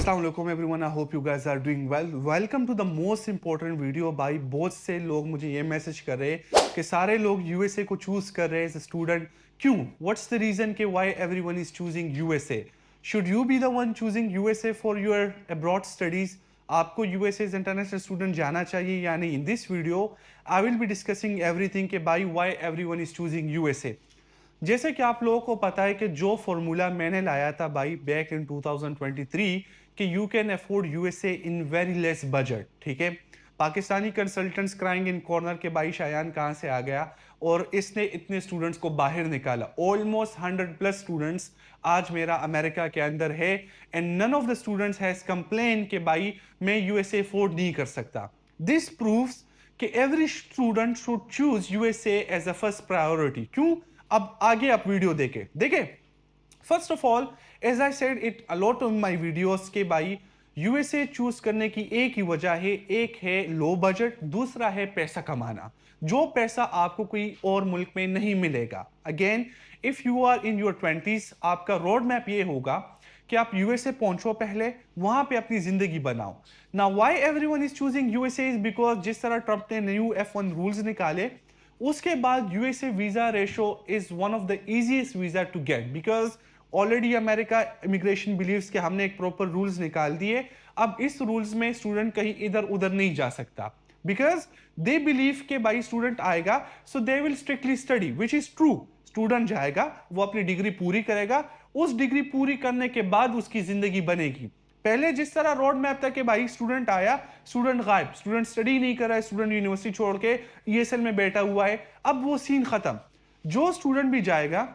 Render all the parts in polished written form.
अस्सलाम वालेकुम everyone, I hope you guys are doing well. Welcome to the most important video. भाई बहुत से लोग मुझे ये मैसेज कर रहे हैं कि सारे लोग यूएसए को चूज कर रहे हैं एज अ स्टूडेंट। क्यों? व्हाट्स द रीजन कि why everyone is choosing USA? Should you be the one choosing USA for your abroad studies? आपको यूएसए एज इंटरनेशनल स्टूडेंट जाना चाहिए या नहीं? In this video I will be discussing everything कि भाई why everyone is choosing USA. जैसे कि आप लोगों को पता है कि जो फॉर्मूला मैंने लाया था भाई बैक इन 2023 कि you can afford USA in very less budget, ठीक है। Pakistani consultants crying in corner के भाई शायान कहाँ से आ गया और इसने इतने स्टूडेंट्स को बाहर निकाला। ऑलमोस्ट 100+ स्टूडेंट्स आज मेरा अमेरिका के अंदर है and none of the students has complain कि भाई मैं यूएसए अफोर्ड नहीं कर सकता। दिस प्रूव्स कि every student should choose USA as a first priority. क्यों? अब आगे आप वीडियो देखे first of all, as I said it a lot on my videos के भाई यूएसए चूज करने की एक ही वजह है, एक है लो बजट, दूसरा है पैसा कमाना, जो पैसा आपको कोई और मुल्क में नहीं मिलेगा। Again, if you are in your 20s, आपका रोड मैप ये होगा कि आप यूएसए पहुंचो, पहले वहां पे अपनी जिंदगी बनाओ। ना why everyone is choosing USA is because जिस तरह ट्रंप ने न्यू F1 रूल्स निकाले, उसके बाद USA visa ratio is one of the easiest visa to get because already America immigration believes कि हमने एक प्रॉपर रूल्स निकाल दिए। अब इस रूल्स में स्टूडेंट कहीं इधर उधर नहीं जा सकता बिकॉज दे बिलीव के भाई स्टूडेंट आएगा so they will strictly study, which is true. Student जाएगा, वो अपनी डिग्री पूरी करेगा, उस डिग्री पूरी करने के बाद उसकी जिंदगी बनेगी। पहले जिस तरह रोड मैप था कि भाई स्टूडेंट आया, स्टूडेंट गायब, स्टूडेंट स्टडी नहीं कर रहा है, स्टूडेंट यूनिवर्सिटी छोड़ के ईएसएल में बैठा हुआ है, अब वो सीन खत्म। जो स्टूडेंट भी जाएगा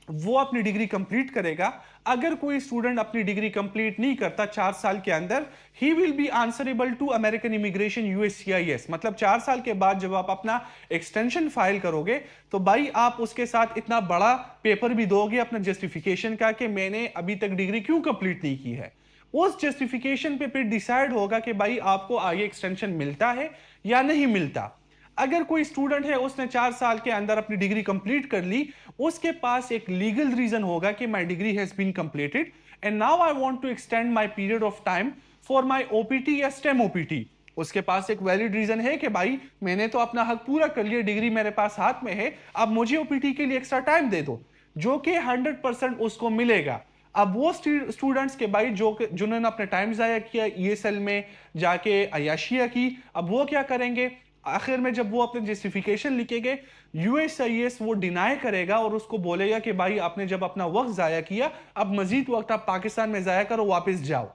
वो अपनी डिग्री कंप्लीट करेगा। अगर कोई स्टूडेंट अपनी डिग्री कंप्लीट नहीं करता 4 साल के अंदर, he will be answerable to American immigration USCIS. मतलब 4 साल के बाद जब आप अपना एक्सटेंशन फाइल करोगे तो भाई आप उसके साथ इतना बड़ा पेपर भी दोगे अपना जस्टिफिकेशन का कि मैंने अभी तक डिग्री क्यों कंप्लीट नहीं की है। उस जस्टिफिकेशन पे फिर डिसाइड होगा कि भाई आपको आगे एक्सटेंशन मिलता है या नहीं मिलता। अगर कोई स्टूडेंट है उसने 4 साल के अंदर अपनी डिग्री कंप्लीट कर ली, उसके पास एक लीगल रीजन होगा कि my degree has been completed and now I want to extend my period of time for my OPT या स्टेम ओपीटी। उसके पास एक वैलिड रीजन है कि भाई मैंने तो अपना हक पूरा कर लिया, डिग्री मेरे पास हाथ में है, अब मुझे ओपीटी के लिए एक्स्ट्रा टाइम दे दो, जो कि 100% उसको मिलेगा। अब वो स्टूडेंट्स के भाई जिन्होंने अपने टाइम जाया किया ईएसएल में जाके अयाशिया की, अब वो क्या करेंगे? आखिर में जब वो अपने जस्टिफिकेशन लिखेंगे, यूएससीआईएस वो डिनाई करेगा और उसको बोलेगा कि भाई आपने जब अपना वक्त जाया किया, अब मजीद वक्त आप पाकिस्तान में जाया करो, वापस जाओ।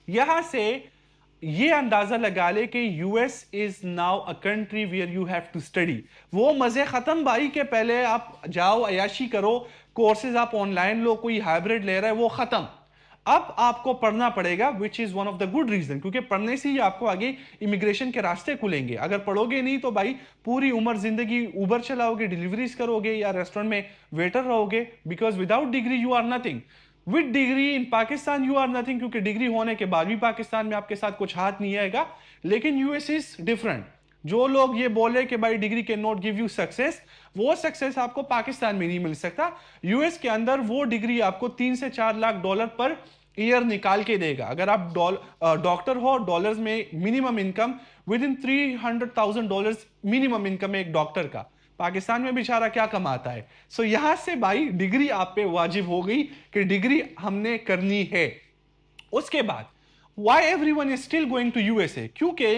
यहां से ये अंदाजा लगा ले कि US is now a country where you have to study. वो मजे खत्म भाई के पहले आप जाओ अयाशी करो, कोर्सेज आप ऑनलाइन लो, कोई हाइब्रिड ले रहा है, वो खत्म। अब आपको पढ़ना पड़ेगा, which is one of the good reason, क्योंकि पढ़ने से ही आपको आगे इमिग्रेशन के रास्ते खुलेंगे। अगर पढ़ोगे नहीं तो भाई पूरी उम्र जिंदगी उबर चलाओगे, डिलीवरीज करोगे या रेस्टोरेंट में वेटर रहोगे, because without degree you are nothing. With degree in Pakistan you are nothing, क्योंकि डिग्री होने के बाद भी पाकिस्तान में आपके साथ कुछ हाथ नहीं आएगा। लेकिन यूएस इज डिफरेंट। जो लोग ये बोले कि भाई degree can not give you success, वो सक्सेस आपको पाकिस्तान में नहीं मिल सकता। यूएस के अंदर वो डिग्री आपको 3 से 4 लाख डॉलर पर ईयर निकाल के देगा। अगर आप डॉक्टर हो, डॉलर्स में minimum income with in $300,000 minimum income है एक डॉक्टर का। पाकिस्तान में बेचारा क्या कमाता है? सो यहां से भाई डिग्री आप पे वाजिब हो गई कि डिग्री हमने करनी है। उसके बाद why everyone is still going to USA? क्योंकि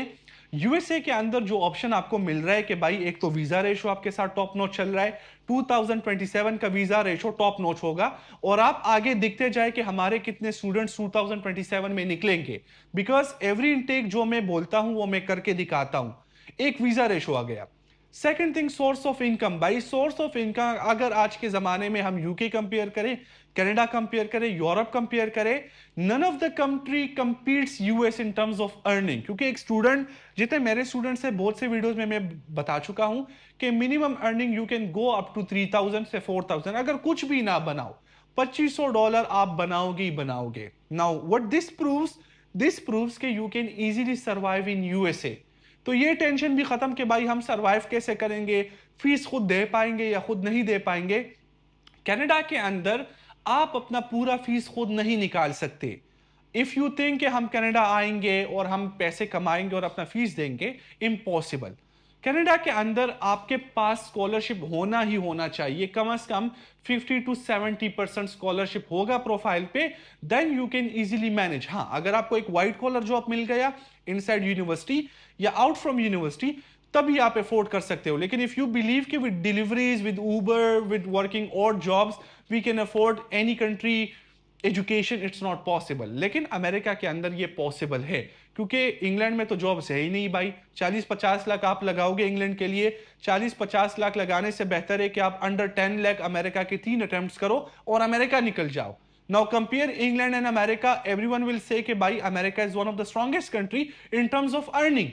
यूएसए के अंदर जो ऑप्शन आपको मिल रहा है कि भाई एक तो वीजा रेशो आपके साथ टॉप नॉच चल रहा है, 2027 का वीजा रेशो टॉप नॉच होगा और आप आगे दिखते जाए कि हमारे कितने स्टूडेंट्स 2027 में निकलेंगे, बिकॉज एवरी इनटेक जो मैं बोलता हूं वो मैं करके दिखाता हूं। एक वीजा रेशो आ गया। Second thing, source of income. भाई सोर्स ऑफ इनकम अगर आज के जमाने में हम यूके कंपेयर करें, कनाडा कंपेयर करें, यूरोप कंपेयर करें, none of the country competes US in terms of earning. क्योंकि एक स्टूडेंट, जितने मेरे स्टूडेंट्स हैं, बहुत से वीडियोस में मैं बता चुका हूं कि minimum earning you can go up to 3000 से 4000। अगर कुछ भी ना बनाओ, $2500 आप बनाओगे ही बनाओगे। नाउ व्हाट दिस प्रूव्स कि you can easily survive in USA. तो ये टेंशन भी खत्म कि भाई हम सरवाइव कैसे करेंगे, फीस खुद दे पाएंगे या खुद नहीं दे पाएंगे। कनाडा के अंदर आप अपना पूरा फीस खुद नहीं निकाल सकते। इफ यू थिंक कि हम कनाडा आएंगे और हम पैसे कमाएंगे और अपना फीस देंगे, इम्पॉसिबल। कनाडा के अंदर आपके पास स्कॉलरशिप होना ही होना चाहिए, कम से कम 50 to 70% स्कॉलरशिप होगा प्रोफाइल पे, then you can easily manage. हाँ, अगर आपको एक व्हाइट कॉलर जॉब मिल गया इनसाइड यूनिवर्सिटी या आउट फ्रॉम यूनिवर्सिटी, तभी आप अफोर्ड कर सकते हो। लेकिन इफ यू बिलीव कि with deliveries, with Uber, with working और jobs we can afford any country education, it's not possible. लेकिन अमेरिका के अंदर ये पॉसिबल है, क्योंकि इंग्लैंड में तो जॉब्स है ही नहीं भाई। 40-50 लाख आप लगाओगे इंग्लैंड के लिए, 40-50 लाख लगाने से बेहतर है कि आप अंडर 10 लाख अमेरिका के 3 अटेम्प्ट्स करो और अमेरिका निकल जाओ। Now compare England and America, everyone will say कि भाई America is one of the strongest country in terms of earning.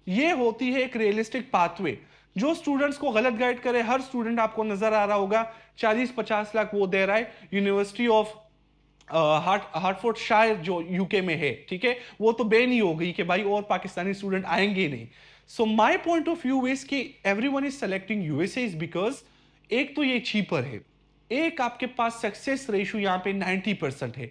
ये होती है एक रियलिस्टिक पाथवे जो स्टूडेंट्स को गलत गाइड करे। हर स्टूडेंट आपको नजर आ रहा होगा 40-50 लाख वो दे रहा है यूनिवर्सिटी ऑफ हार्टफोर्ड शायर जो यूके में है, ठीक है, वो तो बैन ही हो गई कि भाई और पाकिस्तानी स्टूडेंट आएंगे नहीं। So my point of view is कि everyone is selecting USA is because एक तो ये चीपर है, एक आपके पास सक्सेस रेशियो यहाँ पे 90% है,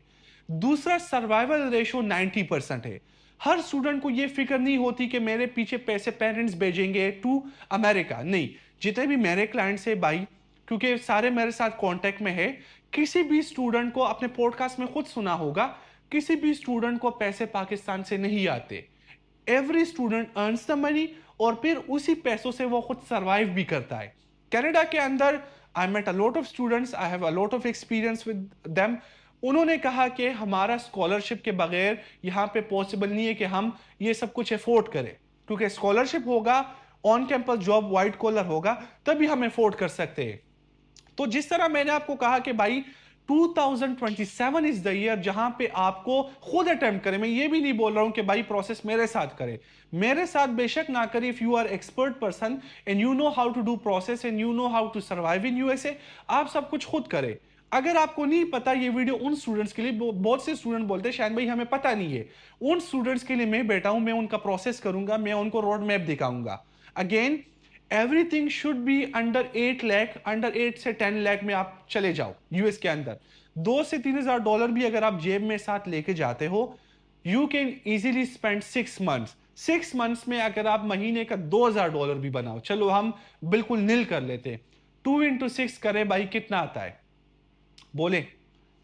दूसरा सर्वाइवल रेशियो 90% है। हर स्टूडेंट को ये फिक्र नहीं होती कि मेरे पीछे पैसे पेरेंट्स भेजेंगे टू अमेरिका। नहीं, जितने भी मेरे क्लाइंट्स है भाई, क्योंकि सारे मेरे साथ कांटेक्ट में है, किसी भी स्टूडेंट को, अपने पॉडकास्ट में खुद सुना होगा, किसी भी स्टूडेंट को पैसे पाकिस्तान से नहीं आते। Every student earns the money और फिर उसी पैसों से वो खुद सरवाइव भी करता है। कनाडा के अंदर I met a lot of students, I have a lot of experience with them. उन्होंने कहा कि हमारा स्कॉलरशिप के बगैर यहाँ पे पॉसिबल नहीं है कि हम ये सब कुछ अफोर्ड करें, क्योंकि स्कॉलरशिप होगा, on campus job white collar होगा, तभी हम अफोर्ड कर सकते हैं। तो जिस तरह मैंने आपको कहा कि भाई 2027 इज द ईयर जहां पे आपको खुद अटेम्प्ट करें। मैं ये भी नहीं बोल रहा हूं कि भाई प्रोसेस मेरे साथ करे, मेरे साथ बेशक ना करे। If you are expert person and you know how to do process and you know how to survive in USA, आप सब कुछ खुद करें। अगर आपको नहीं पता, ये वीडियो उन स्टूडेंट्स के लिए, बहुत से स्टूडेंट बोलते हैं शायद भाई हमें पता नहीं है, उन स्टूडेंट्स के लिए मैं बैठा हूं, मैं उनका प्रोसेस करूंगा, मैं उनको रोड मैप दिखाऊंगा। Again, everything should be under 8 lakh, under 8 से 10 लाख में आप चले जाओ यूएस के अंदर। 2 से 3 हजार डॉलर भी अगर आप जेब में साथ लेके जाते हो, you can easily spend 6 months. 6 months में अगर आप महीने का $2000 भी बनाओ, चलो हम बिल्कुल नील कर लेते, 2 into 6 करें भाई, कितना आता है बोले?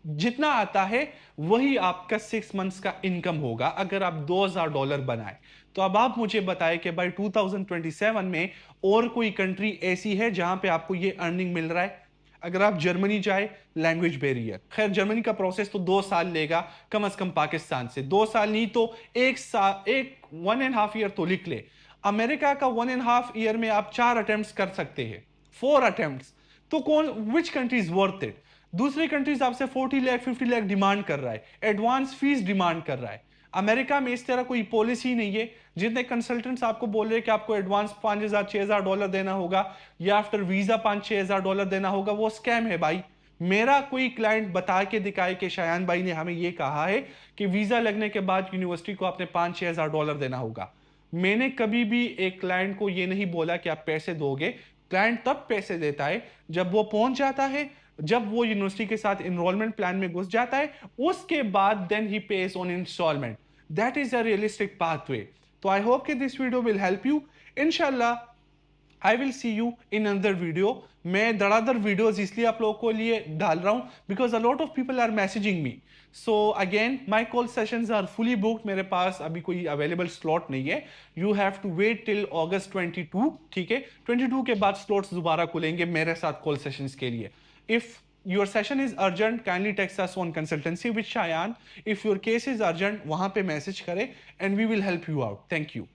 जितना आता है वही आपका 6 मंथ्स का इनकम होगा अगर आप $2000 बनाए। तो अब आप मुझे बताएं कि भाई 2027 में और कोई कंट्री ऐसी है जहां पे आपको ये अर्निंग मिल रहा है? अगर आप जर्मनी जाए, लैंग्वेज बैरियर, खैर जर्मनी का प्रोसेस तो 2 साल लेगा कम से कम, पाकिस्तान से 2 साल नहीं तो 1 साल, 1.5 ईयर तो लिख ले। अमेरिका का 1.5 ईयर में आप 4 अटेम्प्ट्स कर सकते हैं, 4 अटेम्प्ट्स। तो कौन, which country is worth it? दूसरी कंट्रीज आपसे 40 लाख 50 लाख डिमांड कर रहा है, एडवांस फीस डिमांड कर रहा है। अमेरिका में इस तरह कोई पॉलिसी नहीं है। जितने कंसल्टेंट्स आपको बोल रहे हैं कि आपको एडवांस $5000-6000 देना होगा या आफ्टर वीजा $5000-6000 देना होगा, वो स्कैम है भाई। मेरा कोई क्लाइंट बता के दिखाए कि शायान भाई ने हमें ये कहा है कि वीजा लगने के बाद यूनिवर्सिटी को आपने $5-6000 देना होगा। मैंने कभी भी एक क्लाइंट को ये नहीं बोला कि आप पैसे दोगे। क्लाइंट तब पैसे देता है जब वो पहुंच जाता है, जब वो यूनिवर्सिटी के साथ इनरोलमेंट प्लान में घुस जाता है, उसके बाद देन ही pay on installment. That is a realistic pathway. तो आई होप कि this video will help you. इंशाल्लाह I will see you in another video. मैं धड़ाधड़ वीडियोस इसलिए आप लोगों को लिए डाल रहा हूं because a lot of people are messaging me. So again my call sessions are fully booked, मेरे पास अभी कोई अवेलेबल स्लॉट नहीं है। You have to wait till August 22, ठीक है? 22 के बाद स्लॉट्स दोबारा खुलेंगे मेरे साथ कॉल सेशंस के लिए। If your session is urgent, kindly text us on consultancy with Shayan. If your case is urgent, वहां पे मैसेज करें and we will help you out. Thank you.